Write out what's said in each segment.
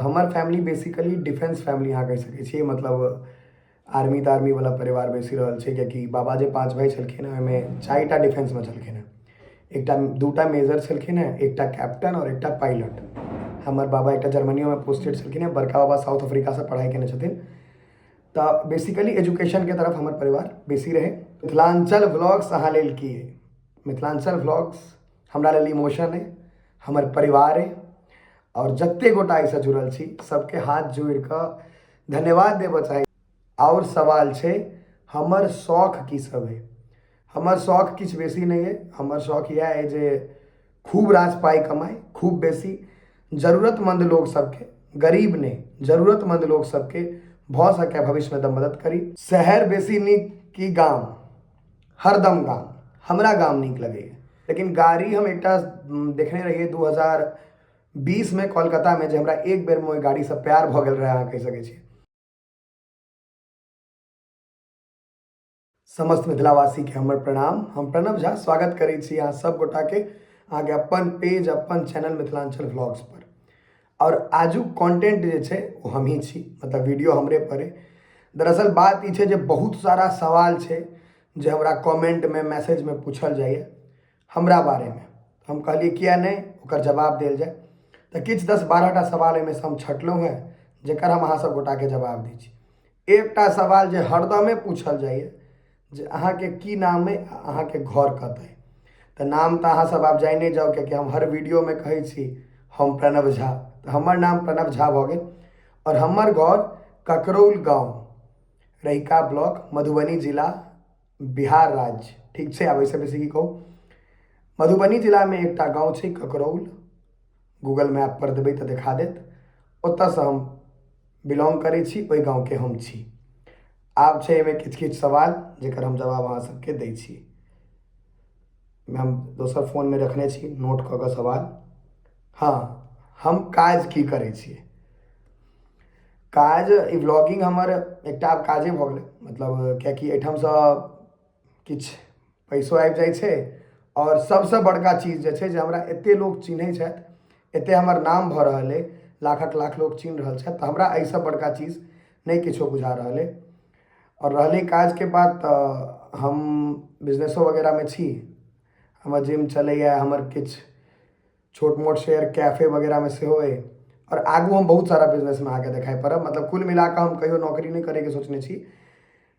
हमर family basically defence family यहाँ कहि सकै छियै, मतलब आर्मी तार्मी वाला परिवार बेसी रहल छै, कियाकि बाबा जे 5 भाई छलखिन हेँ ओहिमे 4टा डिफेंसमे छलखिन हेँ। एकटा 2टा मेजर छलखिन हेँ, एकटा कैप्टन और एकटा पायलट। हमर बाबा एकटा जर्मनियोमे पोस्टेड छलखिन हेँ, बड़का बाबा साउथ अफ्रीकासँ पढ़ाइ केने छथिन। तऽ बेसिकली एजुकेशनके तरफ हमर परिवार बेसी रहै। मिथिलाञ्चल व्लॉग्स अहाँ लेल की अइ? मिथिलाञ्चल व्लॉग्स हमरा लेल इमोशन अइ, हमर परिवार अइ, और जत्ते गोटा एहिसँ जुड़ल छी सबके हाथ जोड़ि कऽ धन्यवाद देबऽ चाही। और सवाल छै हमर शौक की सब है? हमर शौक किछु बेसी नहीं है। हमर शौक यह है जे खूब रास पाई कमाई, खूब बेसी जरूरतमंद लोग सबके, गरीब नहीं जरूरतमंद लोग सबके भऽ सके भविष्य में मदद करी। शहर बेसी नीक कि गाम? हरदम गाम। हमरा गाम नीक लगैए, लेकिन गाड़ी हम एकटा देखने रहिए 2020 में कोलकाता में, जे हमरा एक बेर में ओहि गाड़ीसँ प्यार भऽ गेल रहै, अहाँ कहि सकै छी। समस्त मिथिलावासी के हमर प्रणाम। हम प्रणव झा स्वागत करै छी अहाँ सब गोटा के अहाँके अपन पेज, अपन चैनल मिथिलाञ्चल व्लॉग्स पर। और आजुक कंटेंट जे छै वो हम ही छी, मतलब वीडियो हमरे पर है। दरअसल बात ई छै जे बहुत सारा सवाल छै जे हमरा कमेंट में, मैसेज में पूछल जाइए हमरा बारे में। हम कहलिए किया नहीं ओकर जवाब देल जाए। तो किछु 10-12टा सवाल एहिमे से हम छटलहुँ हैं जेकर हम अहाँ सब गोटा के जवाब दै छी। एकटा सवाल जे हरदमे पूछल जाइए जे अहाँके की नाम है, अहाँके घर कतऽ है? तो नाम तो अहाँ सब आब जाने जाओ, क्योंकि हम हर वीडियो में कहै छी हम प्रणव झा। तो हमर नाम प्रणव झा भऽ गेल, और हमर घर ककरौल गाँव, रहिका ब्लॉक, मधुबनी जिला, बिहार राज्य। ठीक छै, आब एहिसँ बेसी की कहू। मधुबनी जिला में एकटा गाँव छै ककरौल, गूगल मैप पर देबै तऽ देखा देत। ओतऽसँ हम बिलोंग करै छी, ओहि गाँवके हम छी। आब छै एहिमे किछु किछु सवाल जेकर हम जवाब अहाँ सबके दै छी। हम दोसर फोनमे रखने छी नोट कऽ कऽ सवाल। हाँ, हम काज की करै छियै? काज ई व्लॉगिंग हमर एकटा आब काजे भऽ गेलै, मतलब कियाकि एहिठामसँ किछु पैसो आबि जाइ छै, और सबसँ बड़का चीज जे छै जे हमरा एतेक लोक चिन्है छथि, एतेक हमर नाम भऽ रहल अइ, लाखक लाख लोक चिन्ह रहल छथि, तऽ हमरा एहिसँ बड़का चीज नहि किछो बुझा रहल अइ। और रहलै काज के बात, तऽ हम बिजनेसो वगैरह में छी। हमर जिम चलैए, हमर किछु छोट मोट शेयर कैफे वगैरह में सेहो अइ, और आगू हम बहुत सारा बिजनेस में अहाँके देखाइ पड़ब। मतलब कुल मिला कऽ हम कहियो नौकरी नहीं करैके सोचने छी,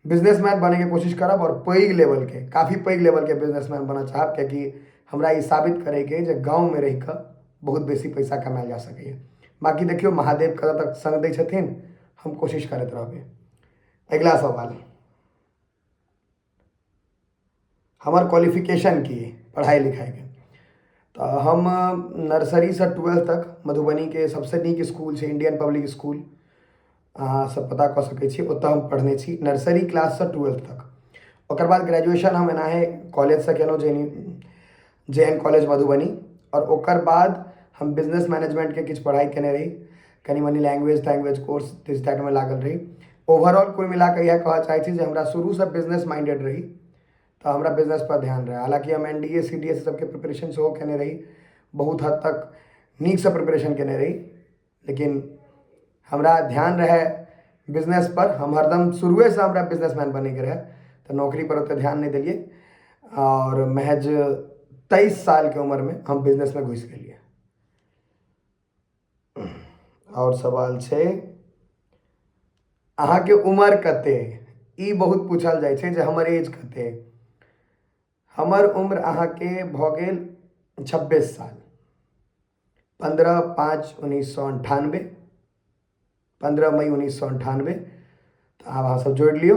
बिजनेसमैन बनैके कोशिश करब, और पैघ लेवलके, काफ़ी पैघ लेवलके बिजनेसमैन बनऽ चाहब, कियाकि हमरा ई साबित करैके अइ जे गाँवमे रहि कऽ बहुत बेसी पैसा कमायल जा सकैए। बाकी देखियौ महादेव कतऽ तक संग दै छथिन, हम कोशिश करैत रहबै। अगिला सवाल, हमर क्वालिफिकेशन की है पढ़ाई लिखाई के? तो हम नर्सरी से 12th तक मधुबनी के सबसे नीक स्कूल छै इंडियन पब्लिक स्कूल, अहाँ सब पता कऽ सकै छी, ओतऽ हम पढ़ने छी नर्सरी क्लास से 12th तक। ओकर बाद ग्रेजुएशन हम एनाहे कॉलेज से केलहुँ, JN कॉलेज मधुबनी। और ओकर बाद हम बिजनेस मैनेजमेंट के किछु पढ़ाई केने रही, कनी money language course this that में लागल रही। ओवरऑल कुल मिला कऽ इएह कहऽ चाहै छी जे हमरा शुरूसँ बिजनेस माइंडेड रही, तो हमरा बिजनेस पर ध्यान रहे। हालांकि हम NDA CDA सबके प्रिपरेशन सेहो केने रही, बहुत हद तक नीकसँ प्रिपरेशन केने रही, लेकिन हमरा ध्यान रहे बिजनेस पर। हम हरदम शुरुएसँ हमरा बिजनेसमैन बनैके रहे, तो नौकरी पर ओते ध्यान नहीं देलिए, और महज 23 साल के उम्र में हम बिजनेस में घुसि गेलिए। और सवाल छै अहाँके उम्र कते? ई बहुत पूछल जाइ छै जे हमर एज कते। हमर उम्र अहाँके भऽ गेल 26 साल, 15/5/1998, 15 मई 1998। तो आब अहाँ सब जोड़ि लियौ,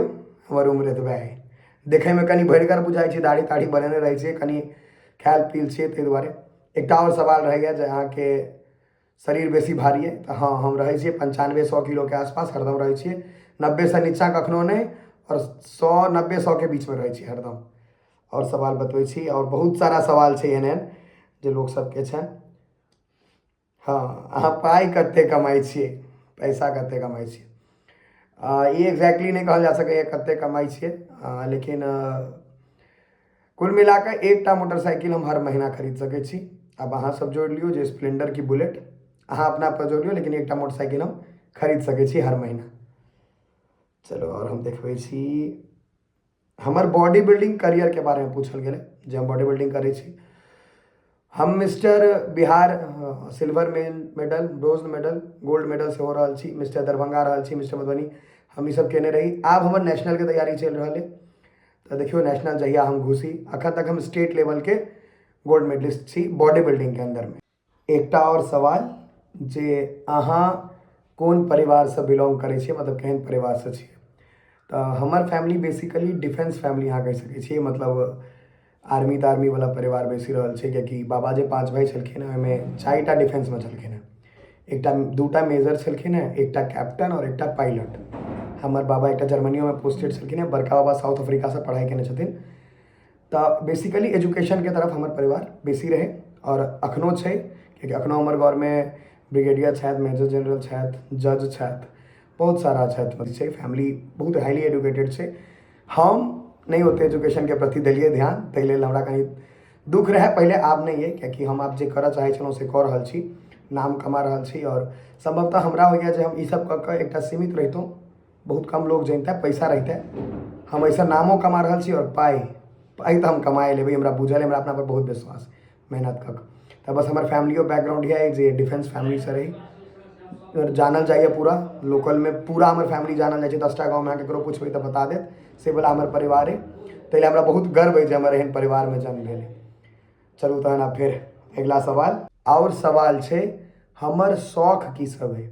हमर उम्र एतबे अइ। देखैमे कनि भरिगर बुझाइ छै, दाढ़ी ताढ़ी बनेने रहै छियै, कनि खायल पील छियै, ताहि दुआरे। एकटा और सवाल रहैए जे अहाँके शरीर बेसी भारी है? तो हाँ, हम रहै छियै 95-100 किलो के आसपास, हरदम रहै छियै। 90 से नीचा कखनो नहीं, और 100-90-100 के बीच में रहै छियै हरदम। और सवाल बतबै छी, और बहुत सारा सवाल छै एहन एहन जे लोक सबके छनि। हाँ, अहाँ पाइ कते कमाइ छियै? पैसा कते कमाइ छियै? ई एग्जैक्टली नहीं कहल जा सकैए कते कमाइ छियै, लेकिन कुल मिला कऽ एकटा मोटरसाइकिल हम हर महीना खरीद सकै छी। अब अहाँ सब जोड़ि लियौ जे स्प्लेंडर की बुलेट, अहाँ अपना पर जोड़ लियो, लेकिन एकटा मोटरसाइकिल हम खरीद सकै छी हर महीना। चलो और हम देखबै छी हमर बॉडी बिल्डिंग करियर के बारे में पूछल गेलै जे हम बॉडी बिल्डिंग करै छी। हम mister Bihar silver medal, bronze medal, gold medal से हो रहल छी, मिस्टर दरभंगा रहल छी, मिस्टर मधुबनी हम ई सब केने रही। आब हमर नेशनल के तैयारी चलि रहल है, तो देखियो नेशनल जहिया हम घुसी, अखन तक हम स्टेट लेवल के गोल्ड मेडलिस्ट छी बॉडी बिल्डिंग के अंदर में। एकटा और सवाल जे अहाँ कोन परिवार से बिलोंग करै छियै, मतलब केहन परिवार से छियै। तो हमर फैमिली बेसिकली डिफेंस फैमिली अहाँ कहि सकै छियै, मतलब आर्मी तार्मी वाला परिवार बेसी रहल छै, कियाकि बाबा जे 5 भाई छलखिन हेँ ओहिमे 4टा डिफेंसमे छलखिन हेँ। एकटा 2टा मेजर छलखिन हेँ, एकटा कैप्टन और एकटा पायलट। हमर बाबा एकटा जर्मनियोमे पोस्टेड छलखिन हेँ, बड़का बाबा साउथ अफ्रीकासँ पढ़ाइ केने छथिन। तऽ बेसिकली एजुकेशनके तरफ हमर परिवार बेसी रहै और अखनो छै, कियाकि अखनो हमर घरमे ब्रिगेडियर छथि, मेजर जनरल छथि, जज छथि, बहुत सारा छथि छै। फैमिली बहुत हाईली एजुकेटेड छै। हम नहीं ओते एजुकेशन के प्रति देलिए ध्यान, ताहि लेल हमरा कनी दुख रहे पहले, आब नहीं है, कियाकि हम आब जे करऽ चाहै छलहुँ से कऽ रहल छी, नाम कमा रहल छी। और संभवतः हमरा होइए जे हम ई सब कऽ कऽ एकटा सीमित रहितहुँ, बहुत कम लोग जनितै, पैसा रहितै। हम ऐसा नामो कमा रहल छी और पाइ तऽ हम कमाए लेबै, हमरा बुझल है, हमरा अपना पर बहुत विश्वास, मेहनत कऽ कऽ। तऽ बस हमर फैमिलियो बैकग्राउंड इएह है जे डिफेंस फैमिली से रही, जानल जाइए पूरा लोकल में, पूरा हमर फैमिली जानल जाइ छै। 10टा गाँवमे अहाँ ककरो पुछबै तऽ बता देत, से वाला हमर परिवार है। ताहि हमरा बहुत गर्व है जे हमर एहन परिवार में जन्म भेल है। चलू तहन आब फेर अगला सवाल। और सवाल छै हमर शौक की सब है।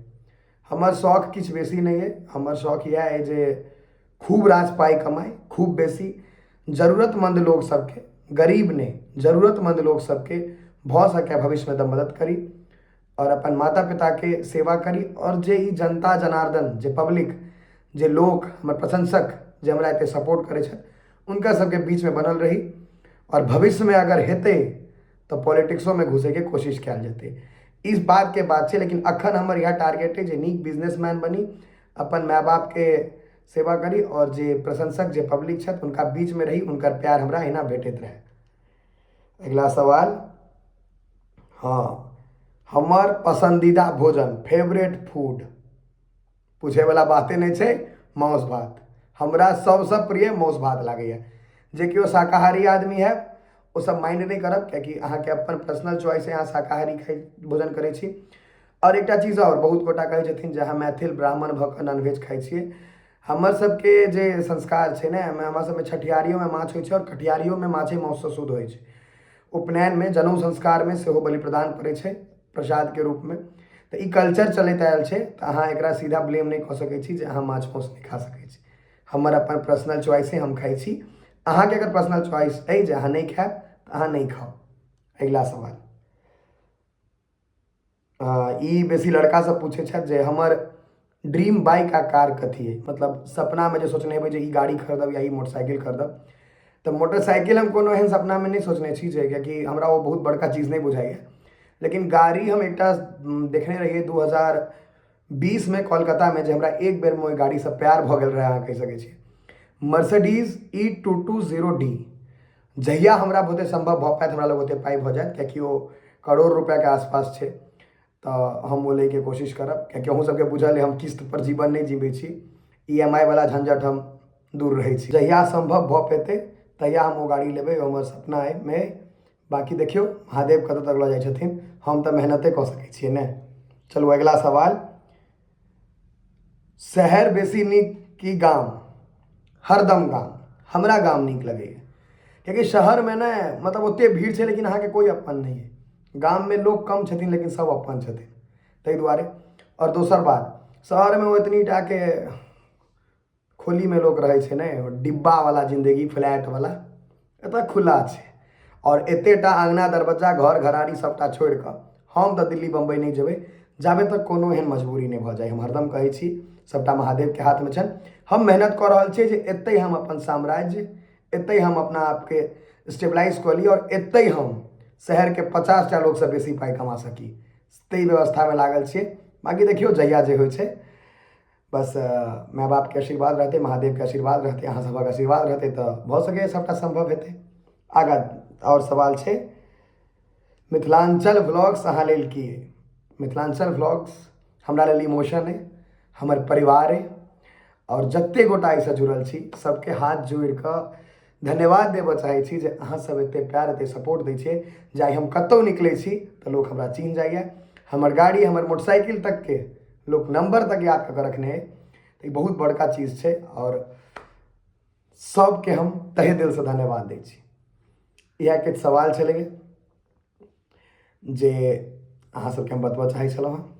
हमर शौक किछु बेसी नहीं है, हमर शौक यह है जे खूब रास पाइ कमाई, खूब बेसी जरूरतमंद लोग सबके, गरीब नहीं जरूरतमंद लोग सबके भऽ सकै भविष्य में मदद करी, और अपन माता पिता के सेवा करी। और जे ई जनता जनार्दन, जे पब्लिक, जे लोग हमर प्रशंसक जे हमरा एते सपोर्ट करै छथि, उनका सबके बीच में बनल रही। और भविष्य में अगर हेतै तो पॉलिटिक्सो में घुसे के कोशिश कयल जेतै। इस बात के बात छै, लेकिन अखन हमर यह टारगेट है जे नीक बिजनेसमैन बनी, अपन माय बाप के सेवा करी, और जे प्रशंसक जे पब्लिक छथि उनका बीच में रही, उनकर प्यार हमरा एना भेटैत रहे। अगला सवाल, हाँ हमर पसंदीदा भोजन, फेवरेट फूड, पूछे वाला बाते नहीं छै, मांस भात। हमरा सबसे प्रिय मांस भात लागैए। जे केओ शाकाहारी आदमी है वो सब माइंड नहीं करब, कियाकि अहाँके अपन पर्सनल चॉइस है, अहाँ शाकाहारी खाइ भोजन करै छी। और एकटा चीज और, बहुत गोटा कहै छथिन जे अहाँ मैथिल ब्राह्मण भऽ कऽ नॉनवेज खाइ छियै। हमर सबके जे संस्कार छै ने, हमरा सबमे छठियारियोमे माछ होइ छै, और कटियारियोमे माछे मांससँ शुद्ध होइ छै। उपनयनमे, जनेऊ संस्कारमे सेहो बलि प्रदान पड़ै छै प्रसाद के रूप में। तो ई कल्चर चलैत आयल छै, तो अहाँ एकरा सीधा ब्लेम नहीं कऽ सकै छी जे अहाँ माछ मांस नहीं खा सकै छी। हमर अपन पर्सनल चॉइस है, हम खाइ छी। अहाँके अगर पर्सनल चॉइस है जे अहाँ नहीं खायब तऽ अहाँ नहीं खाओ। अगला सवाल, ई बेसी लड़का सब पूछे छथि जे हमर ड्रीम बाइक आ कार कथी है, मतलब सपना में जे सोचने हेबै जे ई गाड़ी खरीदब या ई मोटरसाइकिल खरीदब। तो मोटरसाइकिल हम कोनो एहन सपना में नहीं सोचने छी, जे कियाकि हमरा वो बहुत बड़का चीज़ नहीं बुझाइए। लेकिन गाड़ी हम एकटा देखने रहिए 2020 में कोलकाता में, जे हमरा एक बेर में ओहि गाड़ी से प्यार भऽ गेल रहे, अहाँ कहि सकै छी। Mercedes E220D। जहिया हमरा बहुते संभव भऽ पाएत, हमरा लग ओते पाइ भऽ जाएत, कियाकि ओ करोड़ रुपया के आसपास छै, तऽ हम वो लैके कोशिश करब। कियाकि अहूँ सबके बुझल है हम किस्त पर जीवन नहीं जीबै छी, EMI वाला झंझट हम दूर रहै छी। जहिया संभव भऽ पेतै तहिया हम वो गाड़ी लेबै, हमर सपना है में। बाकी देखियो महादेव कतऽ तक लऽ जाइ छथिन, हम तऽ मेहनते कऽ सकै छियै ने। चलू अगला सवाल, शहर बेसी नीक कि गाम। हरदम गाम, हमरा गाम नीक लगैए, कियाकि शहर में ने मतलब ओते भीड़ छै, लेकिन अहाँके कोई अपन नहीं है। गाम में लोग कम छथिन लेकिन सब अपन छथिन, ताहि दुआरे। और दोसर बात, शहर में वो इतनी टा के खोली में लोग रहै छै ने, डिब्बा वाला जिंदगी, फ्लैट वाला। एतऽ खुला छै, और एतेटा आंगना दरवाजा, घर घरारी सबटा छोड़ि कऽ हम तऽ दिल्ली बम्बई नहीं जेबै, जाबे तक कोनो एहन मजबूरी नहीं भऽ जाए। हम हरदम कहै छी सबटा महादेव के हाथ में छनि। हम मेहनत कऽ रहल छियै जे एतै हम अपन साम्राज्य, एतै हम अपना आपके स्टेबलाइज कऽ ली, और एतै हम शहर के 50टा लोग से बेसी पाइ कमा सकी, ताहि व्यवस्था में लागल छियै। बाकी देखियो जहिया जे होइ छै, बस माय बाप के आशीर्वाद रहते, महादेव के आशीर्वाद रहते, अहाँ सबक आशीर्वाद रहते, तो भऽ सकै सबटा संभव हेतै। आगाँ और सवाल छै, मिथिलांचल व्लॉग्स अहाँ लेल की है। मिथिलांचल व्लॉग्स हमरा लेल इमोशन है, हमर परिवार है, और जत्ते गोटा एहिसँ जुड़ल छी सबके हाथ जोड़ि कऽ धन्यवाद देबऽ चाहै छी जे अहाँ सब एते प्यार एते सपोर्ट दै छियै जे आइ हम कतहु निकलै छी तऽ लोक हमरा चिन्ह जाइए। हमर गाड़ी हमर मोटरसाइकिल तकके लोक नंबर तक याद कऽ के रखने है, तऽ ई बहुत बड़का चीज़ छै और सबके हम तहे दिलसँ धन्यवाद दै छी। इएह किछु सवाल छलै जे अहाँ सबके हम बतबऽ चाहै छलहुँ हँ।